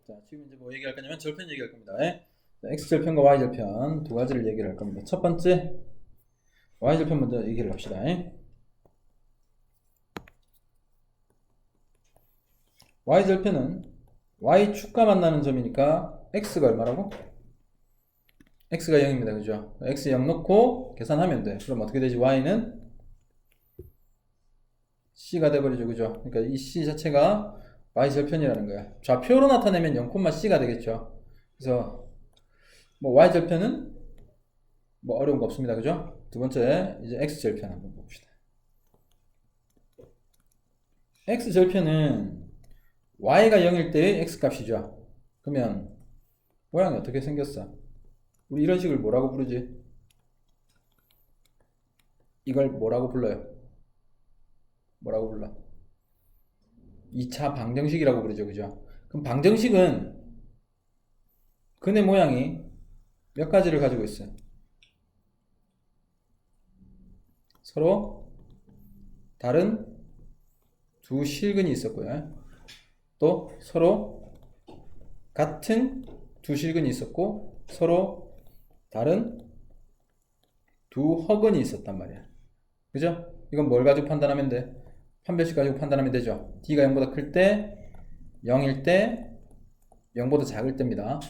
자, 지금 이제 뭐 얘기할 거냐면 절편 얘기할 겁니다. 예? 자, X절편과 Y절편 두 가지를 얘기를 할 겁니다. 첫 번째, Y절편 먼저 얘기를 합시다. 예? Y절편은 Y축과 만나는 점이니까 X가 얼마라고? X가 0입니다. 그죠? X 0 놓고 계산하면 돼. 그럼 어떻게 되지? Y는 C가 돼버리죠. 그죠? 그러니까 이 C 자체가 Y절편이라는 거야. 좌표로 나타내면 0,C가 되겠죠. 그래서 뭐 Y절편은 뭐 어려운 거 없습니다. 그죠? 두 번째, 이제 X절편 한번 봅시다. X절편은 Y가 0일 때의 X값이죠. 그러면 모양이 어떻게 생겼어? 우리 이런 식을 뭐라고 부르지? 이걸 뭐라고 불러요? 뭐라고 불러? 2차 방정식이라고 부르죠. 그죠? 그럼 방정식은 근의 모양이 몇 가지를 가지고 있어요? 서로 다른 두 실근이 있었고요. 또 서로 같은 두 실근이 있었고 서로 다른 두 허근이 있었단 말이야. 그죠? 이건 뭘 가지고 판단하면 돼? 판별식 가지고 판단하면 되죠. D가 0보다 클 때, 0일 때, 0보다 작을 때입니다.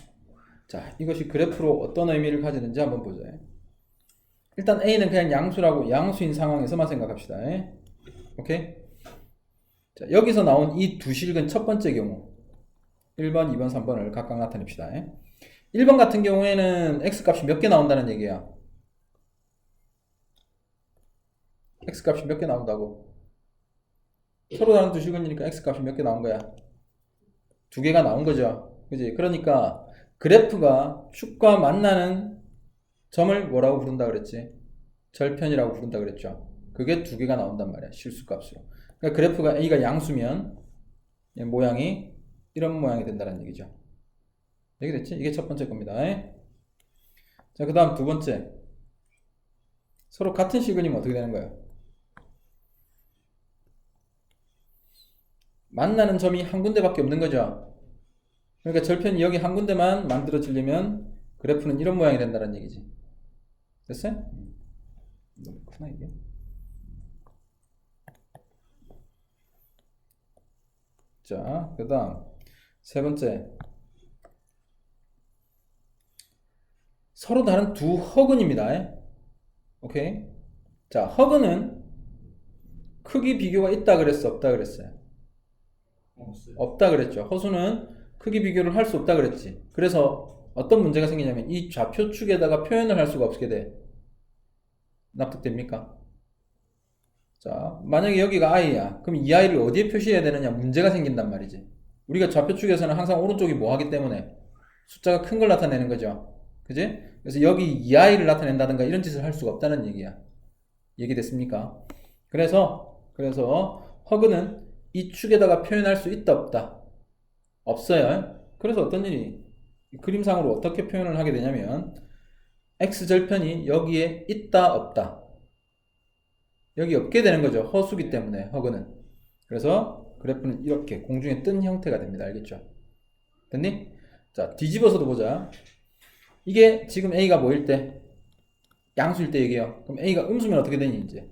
자, 이것이 그래프로 어떤 의미를 가지는지 한번 보자. 일단 A는 그냥 양수라고, 양수인 상황에서만 생각합시다. 오케이? 자, 여기서 나온 이 두 실근 첫 번째 경우 1번, 2번, 3번을 각각 나타냅시다. 1번 같은 경우에는 X값이 몇 개 나온다는 얘기야. X값이 몇 개 나온다고. 서로 다른 두 실근이니까 X값이 몇 개 나온 거야. 두 개가 나온 거죠. 그지? 그러니까 그래프가 축과 만나는 점을 뭐라고 부른다 그랬지? 절편이라고 부른다 그랬죠. 그게 두 개가 나온단 말이야. 실수값으로. 그러니까 그래프가 A가 양수면 모양이 이런 모양이 된다는 얘기죠. 얘기됐지? 이게 첫 번째 겁니다. 자, 그 다음 두 번째. 서로 같은 실근이면 어떻게 되는 거예요? 만나는 점이 한 군데밖에 없는 거죠. 그러니까 절편이 여기 한 군데만 만들어지려면 그래프는 이런 모양이 된다는 얘기지. 됐어요? 너무 크나 이게? 자, 그 다음 세 번째. 서로 다른 두 허근입니다. 오케이? 자, 허근은 크기 비교가 있다 그랬어? 없다 그랬어요? 없다 그랬죠. 허수는 크기 비교를 할 수 없다 그랬지. 그래서 어떤 문제가 생기냐면 이 좌표축에다가 표현을 할 수가 없게 돼. 납득됩니까? 자, 만약에 여기가 i야. 그럼 이 i를 어디에 표시해야 되느냐 문제가 생긴단 말이지. 우리가 좌표축에서는 항상 오른쪽이 뭐 하기 때문에 숫자가 큰 걸 나타내는 거죠. 그지? 그래서 여기 이 i를 나타낸다든가 이런 짓을 할 수가 없다는 얘기야. 얘기됐습니까? 그래서 허그는 이 축에다가 표현할 수 있다 없다? 없어요. 그래서 어떤 일이 그림상으로 어떻게 표현을 하게 되냐면 x절편이 여기에 있다 없다? 여기 없게 되는 거죠. 허수기 때문에 허그는. 그래서 그래프는 이렇게 공중에 뜬 형태가 됩니다. 알겠죠? 됐니? 자, 뒤집어서도 보자. 이게 지금 A가 뭐일 때? 양수일 때 얘기해요. 그럼 A가 음수면 어떻게 되니 이제?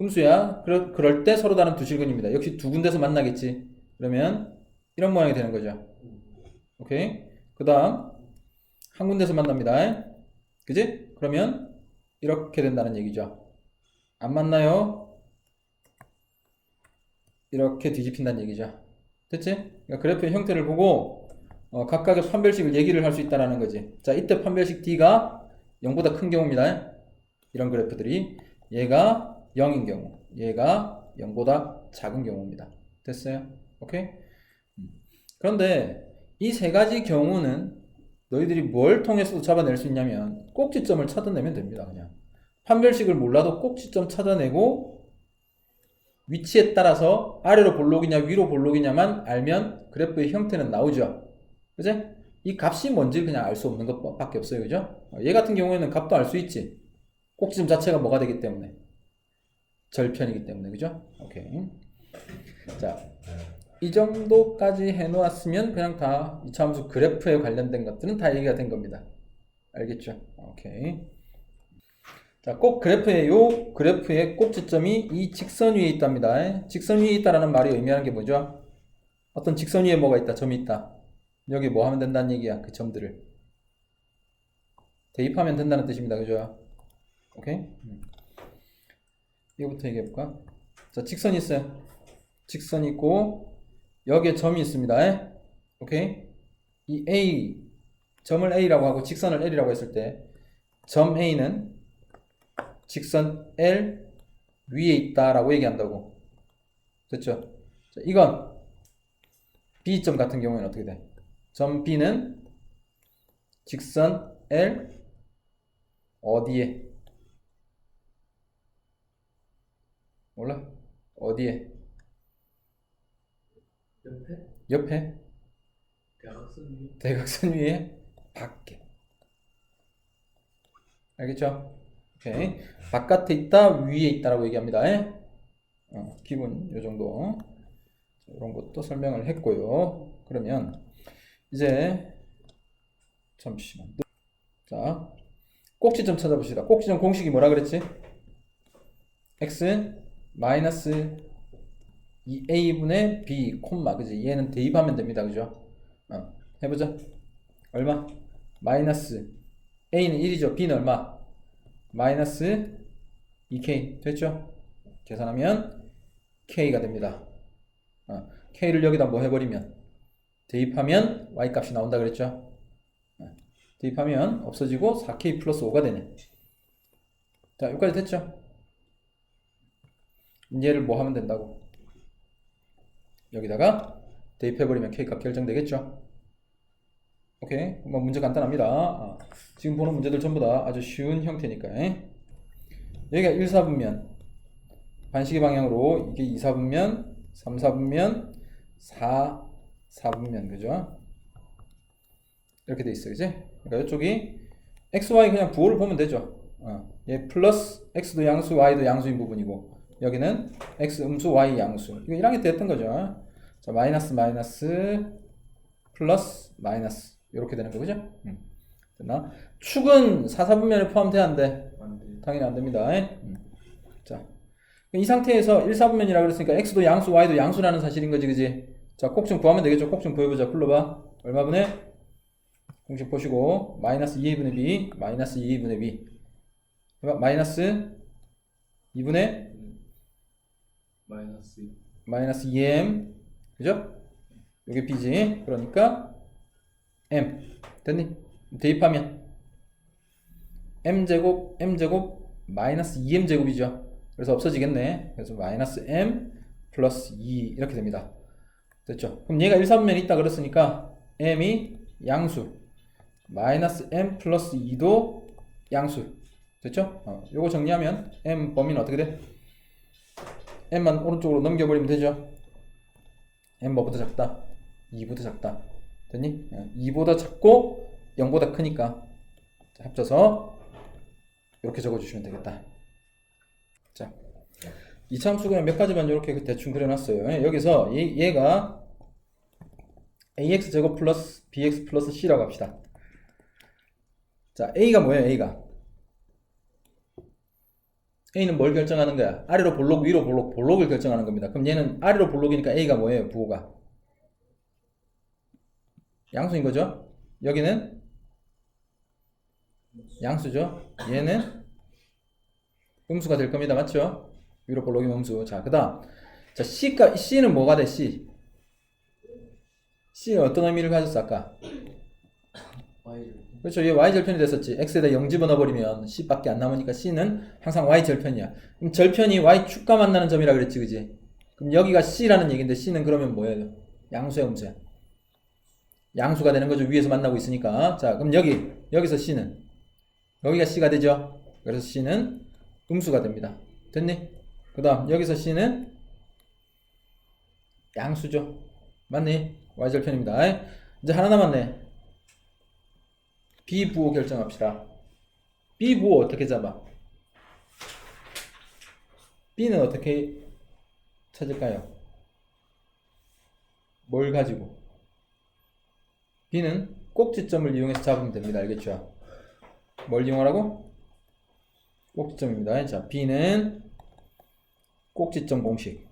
음수야. 그럴 때 서로 다른 두 실근입니다. 역시 두 군데서 만나겠지. 그러면 이런 모양이 되는 거죠. 오케이? 그 다음 한 군데서 만납니다. 그지? 그러면 이렇게 된다는 얘기죠. 안 만나요? 이렇게 뒤집힌다는 얘기죠. 됐지? 그러니까 그래프의 형태를 보고 각각의 판별식을 얘기를 할 수 있다는 거지. 자, 이때 판별식 D가 0보다 큰 경우입니다. 이런 그래프들이 얘가 0인 경우, 얘가 0보다 작은 경우입니다. 됐어요? 오케이? 그런데 이 세 가지 경우는 너희들이 뭘 통해서도 잡아낼 수 있냐면 꼭지점을 찾아내면 됩니다. 그냥 판별식을 몰라도 꼭지점 찾아내고 위치에 따라서 아래로 볼록이냐 위로 볼록이냐만 알면 그래프의 형태는 나오죠. 그지? 이 값이 뭔지 그냥 알 수 없는 것밖에 없어요. 그죠? 얘 같은 경우에는 값도 알 수 있지. 꼭지점 자체가 뭐가 되기 때문에 절편이기 때문에. 그죠? 오케이. 자, 이 정도까지 해놓았으면 그냥 다 이차함수 그래프에 관련된 것들은 다 얘기가 된 겁니다. 알겠죠? 오케이. 자, 꼭 그래프의 꼭지점이 이 직선 위에 있답니다. 직선 위에 있다라는 말이 의미하는 게 뭐죠? 어떤 직선 위에 뭐가 있다, 점이 있다. 여기 뭐 하면 된다는 얘기야, 그 점들을. 대입하면 된다는 뜻입니다. 그죠? 오케이? 이거부터 얘기해볼까? 자, 직선이 있어요. 직선이 있고, 여기에 점이 있습니다. 오케이? 이 A, 점을 A라고 하고 직선을 L이라고 했을 때, 점 A는 직선 L 위에 있다라고 얘기한다고. 됐죠? 자, 이건 B점 같은 경우에는 어떻게 돼? 점 B는 직선 L 어디에? 몰라? 어디에? 옆에? 옆에? 대각선 위에? 대각선 위에? 밖에. 알겠죠? 오케이. 바깥에 있다, 위에 있다라고 얘기합니다. 기본 요 정도. 이런 것도 설명을 했고요. 그러면 이제 잠시만. 자, 꼭지점 찾아봅시다. 꼭지점 공식이 뭐라 그랬지? x 마이너스 2a분의 b 콤마, 그지? 얘는 대입하면 됩니다. 그죠? 해보자. 얼마? 마이너스 a는 1이죠. b는 얼마? 마이너스 2k 됐죠? 계산하면 k가 됩니다. k를 여기다 뭐 해버리면 대입하면 y 값이 나온다 그랬죠? 대입하면 없어지고 4k 플러스 5가 되네. 자, 여기까지 됐죠? 얘를 뭐 하면 된다고? 여기다가 대입해버리면 k값 결정되겠죠? 오케이. 뭐 문제 간단합니다. 지금 보는 문제들 전부 다 아주 쉬운 형태니까. 여기가 1, 4분면 반시계 방향으로 이게 2, 4분면 3, 4분면 4, 4분면 그죠? 이렇게 돼 있어, 그지? 그러니까 이쪽이 x, y 그냥 부호를 보면 되죠. 얘 플러스 x도 양수, y도 양수인 부분이고 여기는 x 음수, y 양수. 이거 1학년 때 했던 거죠. 자, 마이너스 마이너스 플러스 마이너스 이렇게 되는 거, 그죠? 됐나? 축은 4, 4분면에 포함돼야 안 돼? 당연히 안 됩니다. 자, 이 상태에서 1, 4분면이라 그랬으니까 x도 양수, y도 양수라는 사실인 거지, 그지? 자, 꼭 좀 구하면 되겠죠? 꼭 좀 구해보자. 불러봐. 얼마분의? 공식 보시고 마이너스 2a분의 b 마이너스 2a분의 b 마이너스 2분의 마이너스 2m 그죠? 이게 b지. 그러니까 m 됐니? 대입하면 m제곱 마이너스 2m제곱이죠. 그래서 없어지겠네. 그래서 마이너스 m 플러스 2 이렇게 됩니다. 됐죠? 그럼 얘가 1, 4분면에 있다 그랬으니까 m이 양수 마이너스 m 플러스 2도 양수 됐죠? 요거 정리하면 m 범위는 어떻게 돼? m만 오른쪽으로 넘겨버리면 되죠? m 뭐보다 작다? 2보다 작다. 됐니? 2보다 작고 0보다 크니까 합쳐서 이렇게 적어주시면 되겠다. 자, 이차함수가 몇 가지만 이렇게 대충 그려놨어요. 여기서 얘가 ax제곱 플러스 bx 플러스 c라고 합시다. 자, a가 뭐예요? a는 뭘 결정하는 거야? 아래로 볼록, 위로 볼록, 볼록을 결정하는 겁니다. 그럼 얘는 아래로 볼록이니까 a가 뭐예요? 부호가 양수인 거죠? 여기는 양수죠? 얘는 음수가 될 겁니다. 맞죠? 위로 볼록이면 음수. 자, 그 다음 자, c는 뭐가 돼? c는 어떤 의미를 가졌어? 아까 그렇죠. 얘 y절편이 됐었지. x에다 0 집어넣어버리면 c밖에 안 남으니까 c는 항상 y절편이야. 그럼 절편이 y축과 만나는 점이라 그랬지, 그지? 그럼 여기가 c라는 얘기인데 c는 그러면 뭐예요? 양수야, 음수야? 양수가 되는 거죠. 위에서 만나고 있으니까. 자, 그럼 여기서 c는 여기가 c가 되죠. 그래서 c는 음수가 됩니다. 됐니? 그 다음 여기서 c는 양수죠. 맞니? y절편입니다. 이제 하나 남았네. B부호 결정합시다. B부호 어떻게 잡아? B는 어떻게 찾을까요? 뭘 가지고? b는 꼭지점을 이용해서 잡으면 됩니다. 알겠죠? 뭘 이용하라고? 꼭지점입니다. 자, b는 꼭지점 공식.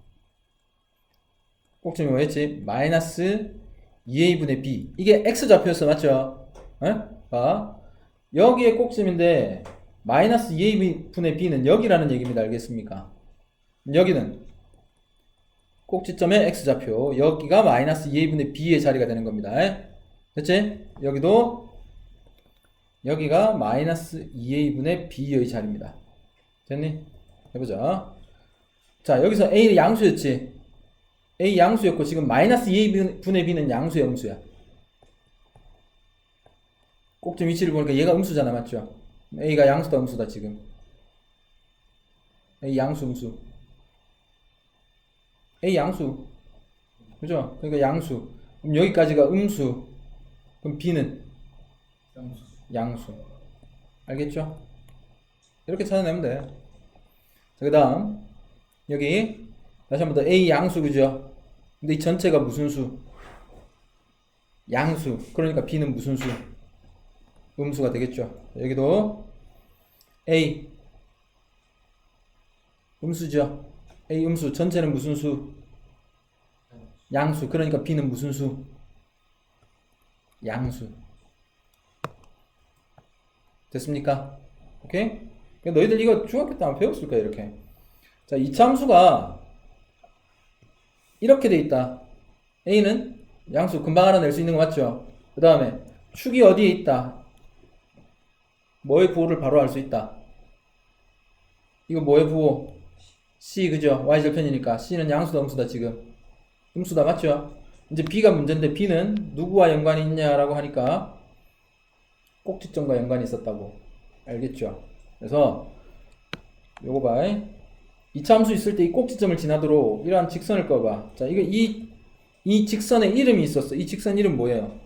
꼭지점이 뭐였지? 마이너스 2a분의 b. 이게 x좌표였어. 맞죠? 에? 봐. 여기에 꼭지점인데 마이너스 2a분의 b는 여기라는 얘기입니다. 알겠습니까? 여기는 꼭지점의 x좌표. 여기가 마이너스 2a분의 b의 자리가 되는 겁니다. 됐지? 여기가 마이너스 2a분의 b의 자리입니다. 됐니? 해보자. 자, 여기서 a는 양수였지? a 양수였고 지금 마이너스 2a분의 b는 양수야, 음수야? 꼭지 위치를 보니까 얘가 음수잖아. 맞죠? a가 양수다, 음수다 지금? a 양수, 음수. a 양수. 그죠? 그러니까 양수. 그럼 여기까지가 음수. 그럼 b는 양수. 양수. 알겠죠? 이렇게 찾아내면 돼. 자, 그 다음 여기 다시 한 번 더 a 양수. 그죠? 근데 이 전체가 무슨 수? 양수. 그러니까 b는 무슨 수? 음수가 되겠죠. 여기도 a 음수죠. a 음수. 전체는 무슨 수? 양수. 그러니까 b는 무슨 수? 양수. 됐습니까? 오케이? 그러니까 너희들 이거 중학교 때 한번 배웠을 거야. 이렇게. 자, 이차함수가 이렇게 돼 있다. a는 양수 금방 알아낼 수 있는 거 맞죠? 그 다음에 축이 어디에 있다? 뭐의 부호를 바로 알 수 있다? 이거 뭐의 부호? c. 그죠? y절편이니까 c는 양수다, 음수다. 지금 음수다. 맞죠? 이제 b가 문제인데 b는 누구와 연관이 있냐라고 하니까 꼭지점과 연관이 있었다고. 알겠죠? 그래서 요거 봐. 이차함수 있을 때 이 꼭지점을 지나도록 이러한 직선을 꺼봐. 자, 이거 이 직선의 이름이 있었어. 이 직선 이름 뭐예요?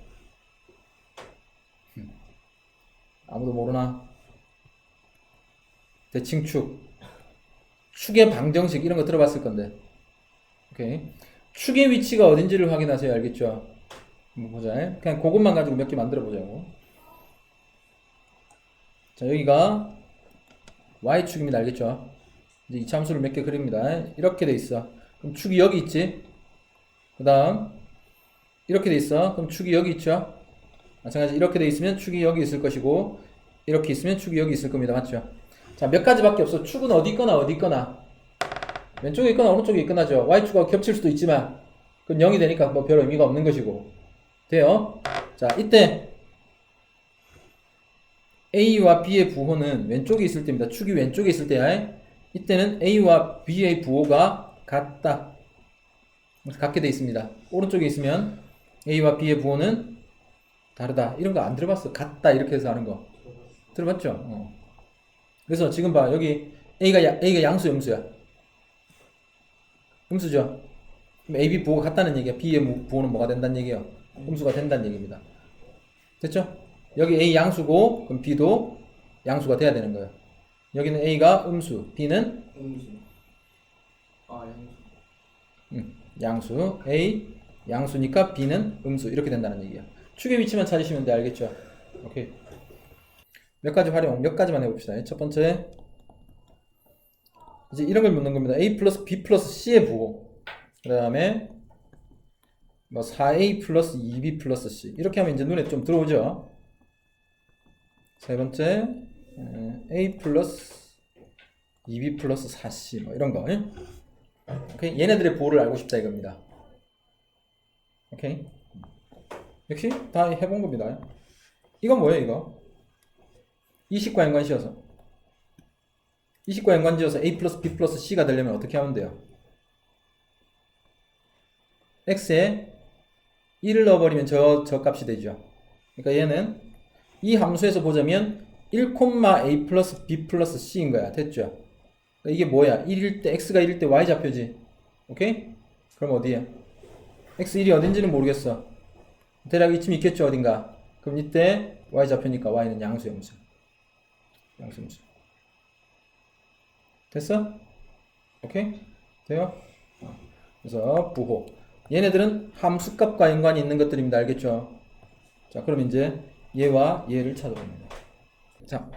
아무도 모르나? 대칭축. 축의 방정식 이런 거 들어봤을 건데. 오케이. 축의 위치가 어딘지를 확인하세요. 알겠죠? 한번 보자. 그냥 그것만 가지고 몇 개 만들어 보자고. 자, 여기가 y축입니다. 알겠죠? 이제 이차함수를 몇 개 그립니다. 이렇게 돼 있어. 그럼 축이 여기 있지? 그 다음 이렇게 돼 있어. 그럼 축이 여기 있죠? 마찬가지 이렇게 돼 있으면 축이 여기 있을 것이고 이렇게 있으면 축이 여기 있을 겁니다. 맞죠? 자, 몇 가지밖에 없어. 축은 어디 있거나 어디 있거나 왼쪽에 있거나 오른쪽에 있거나죠. y축하고 겹칠 수도 있지만 그건 0이 되니까 뭐 별 의미가 없는 것이고 돼요? 자, 이때 a와 b의 부호는 왼쪽에 있을 때입니다. 축이 왼쪽에 있을 때야. 이때는 a와 b의 부호가 같다. 같게 돼 있습니다. 오른쪽에 있으면 a와 b의 부호는 다르다. 이런 거 안 들어봤어? 같다 이렇게 해서 하는 거 들어봤죠? 그래서 지금 봐. 여기 a가 양수, 음수야? 음수죠? 그럼 a, b 부호가 같다는 얘기야. b의 부호는 뭐가 된다는 얘기예요? 음수가 된다는 얘기입니다. 됐죠? 여기 a 양수고 그럼 b도 양수가 돼야 되는 거예요. 여기는 a가 음수, b는 음수. 아, 양수. 양수. a 양수니까 b는 음수. 이렇게 된다는 얘기야. 축의 위치만 찾으시면 돼. 알겠죠? 오케이. 몇 가지 활용, 몇 가지만 해봅시다. 첫 번째, 이제 이런 걸 묻는 겁니다. a 플러스 b 플러스 c의 부호. 그 다음에 뭐 4a 플러스 2b 플러스 c. 이렇게 하면 이제 눈에 좀 들어오죠? 세 번째, a 플러스 2b 플러스 4c. 뭐 이런 거. 오케이? 얘네들의 부호를 알고 싶다 이겁니다. 오케이? 역시 다 해본 겁니다. 이건 뭐예요, 이거? 이식과 연관지어서. 이식과 연관지어서 a 플러스 b 플러스 c가 되려면 어떻게 하면 돼요? x에 1을 넣어버리면 저 값이 되죠. 그러니까 얘는 이 함수에서 보자면 1,a 플러스 b 플러스 c인 거야. 됐죠? 그러니까 이게 뭐야? 1일 때, x가 1일 때 y좌표지. 오케이? 그럼 어디야? x1이 어딘지는 모르겠어. 대략 이쯤 있겠죠, 어딘가. 그럼 이때 y좌표니까 y는 양수, 음수. 양수, 음수. 됐어? 오케이? 돼요? 그래서 부호. 얘네들은 함수값과 연관이 있는 것들입니다. 알겠죠? 자, 그럼 이제 얘와 얘를 찾아봅니다. 자,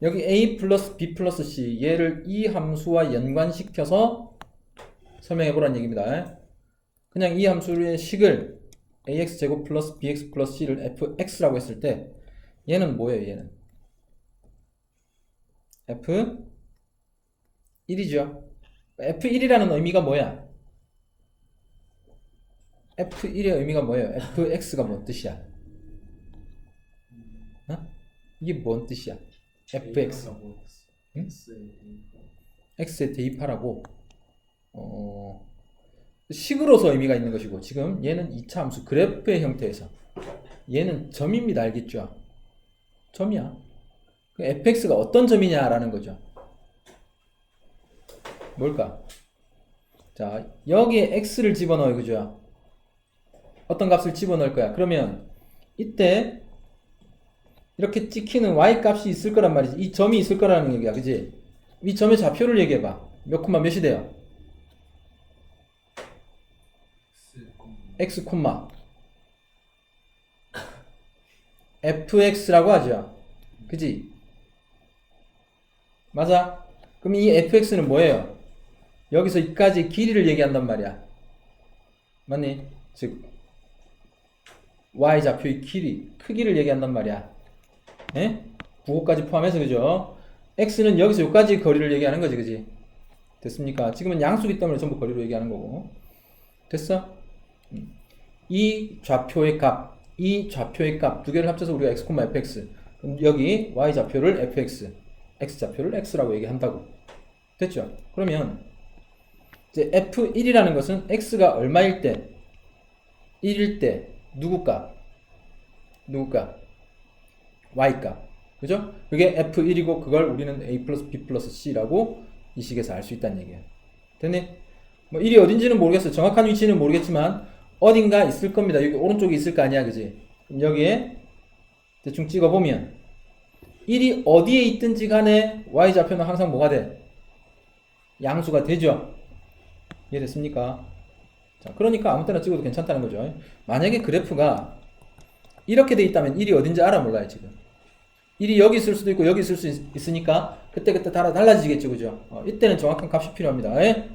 여기 a 플러스 b 플러스 c 얘를 이 함수와 연관시켜서 설명해보라는 얘기입니다. 그냥 이 함수의 식을 ax제곱 플러스 bx 플러스 c를 fx라고 했을 때 얘는 뭐예요? 얘는 f1이죠. f1이라는 의미가 뭐야? f1의 의미가 뭐예요? fx가 뭔 뜻이야? 어? 이게 뭔 뜻이야? fx 응? x에 대입하라고 식으로서 의미가 있는 것이고 지금 얘는 2차 함수 그래프의 형태에서 얘는 점입니다. 알겠죠? 점이야. fx가 어떤 점이냐라는 거죠. 뭘까? 자, 여기에 x를 집어넣어요. 그죠? 어떤 값을 집어넣을 거야. 그러면 이때 이렇게 찍히는 y 값이 있을 거란 말이지. 이 점이 있을 거라는 얘기야. 그지? 이 점의 좌표를 얘기해봐. 몇 콤마 몇이 돼요? x 콤마 fx라고 하죠. 그지? 맞아? 그럼 이 fx는 뭐예요? 여기서 이까지 길이를 얘기한단 말이야. 맞니? 즉 y좌표의 길이, 크기를 얘기한단 말이야. 예? 부호까지 포함해서 그죠? x는 여기서 여기까지 거리를 얘기하는 거지. 그지? 됐습니까? 지금은 양수기 때문에 전부 거리로 얘기하는 거고. 됐어? 이 좌표의 값, 이 좌표의 값 두 개를 합쳐서 우리가 x, fx. 그럼 여기 y좌표를 fx, x좌표를 x라고 얘기한다고. 됐죠? 그러면 이제 f1이라는 것은 x가 얼마일 때? 1일 때 누구 값? 누구 값? y 값. 그죠? 그게 f1이고 그걸 우리는 a 플러스 b 플러스 c라고 이 식에서 알 수 있다는 얘기예요. 됐니? 뭐 1이 어딘지는 모르겠어. 정확한 위치는 모르겠지만 어딘가 있을 겁니다. 여기 오른쪽에 있을 거 아니야. 그지? 그럼 여기에 대충 찍어보면 1이 어디에 있든지 간에 y좌표는 항상 뭐가 돼? 양수가 되죠? 이해됐습니까? 자, 그러니까 아무 때나 찍어도 괜찮다는 거죠. 만약에 그래프가 이렇게 돼 있다면 1이 어딘지 알아 몰라요 지금. 1이 여기 있을 수도 있고 여기 있을 수 있으니까 그때그때 달라지겠죠. 그죠? 이때는 정확한 값이 필요합니다. 예?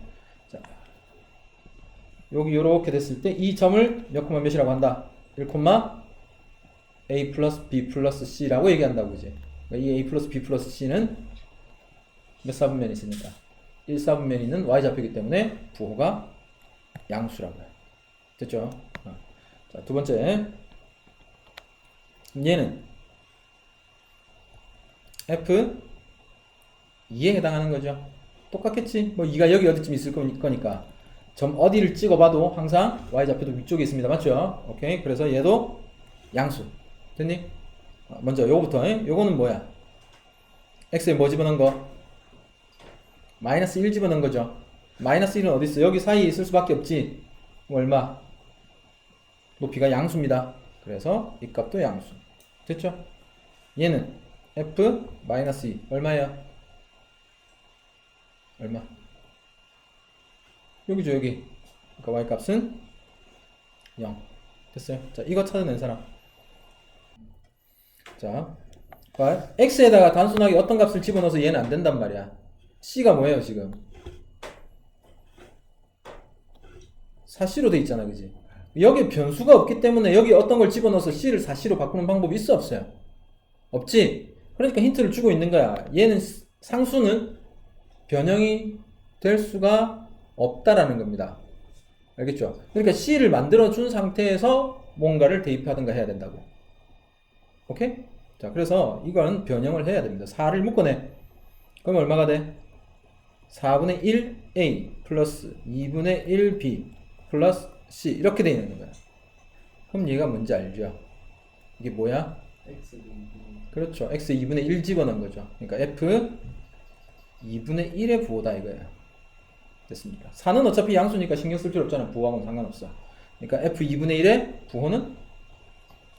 자, 여기 요렇게 됐을 때 이 점을 몇 콤마 몇이라고 한다? 1 콤마 a 플러스 b 플러스 c라고 얘기한다고. 그지? 이 a 플러스 b 플러스 c는 몇 사분면이 있으니까 1사분면이 있는 y좌표이기 때문에 부호가 양수라고 해요. 됐죠? 자, 두 번째 얘는 F2에 해당하는 거죠. 똑같겠지? 뭐 2가 여기 어디쯤 있을 거니까 점 어디를 찍어봐도 항상 y좌표도 위쪽에 있습니다. 맞죠? 오케이. 그래서 얘도 양수. 됐니? 먼저 요거부터. 요거는 뭐야? x에 뭐 집어넣은 거? 마이너스 1 집어넣은 거죠. 마이너스 1은 어디 있어? 여기 사이에 있을 수밖에 없지. 얼마? 높이가 양수입니다. 그래서 이 값도 양수. 됐죠? 얘는 f-2 얼마야? 얼마? 여기죠. 여기. 그러니까 y 값은 0. 됐어요? 자, 이거 찾아낸 사람. 자, x에다가 단순하게 어떤 값을 집어넣어서 얘는 안 된단 말이야. c가 뭐예요 지금? 사시로 돼 있잖아. 그지? 여기 변수가 없기 때문에 여기 어떤 걸 집어넣어서 c를 사시로 바꾸는 방법이 있어 없어요? 없지? 그러니까 힌트를 주고 있는 거야. 얘는 상수는 변형이 될 수가 없다라는 겁니다. 알겠죠? 그러니까 c를 만들어 준 상태에서 뭔가를 대입하든가 해야 된다고. 오케이? 자, 그래서 이건 변형을 해야 됩니다. 4를 묶어내. 그럼 얼마가 돼? 4분의 1a 플러스 2분의 1b 플러스 c 이렇게 되어 있는 거야. 그럼 얘가 뭔지 알죠? 이게 뭐야? 그렇죠. x 2분의 1 집어넣은 거죠. 그러니까 f 2분의 1의 부호다 이거예요. 됐습니까? 4는 어차피 양수니까 신경 쓸 필요 없잖아. 부호하고는 상관없어. 그러니까 f 2분의 1의 부호는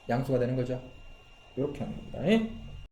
양수가 되는 거죠. 이렇게 하는 겁니다.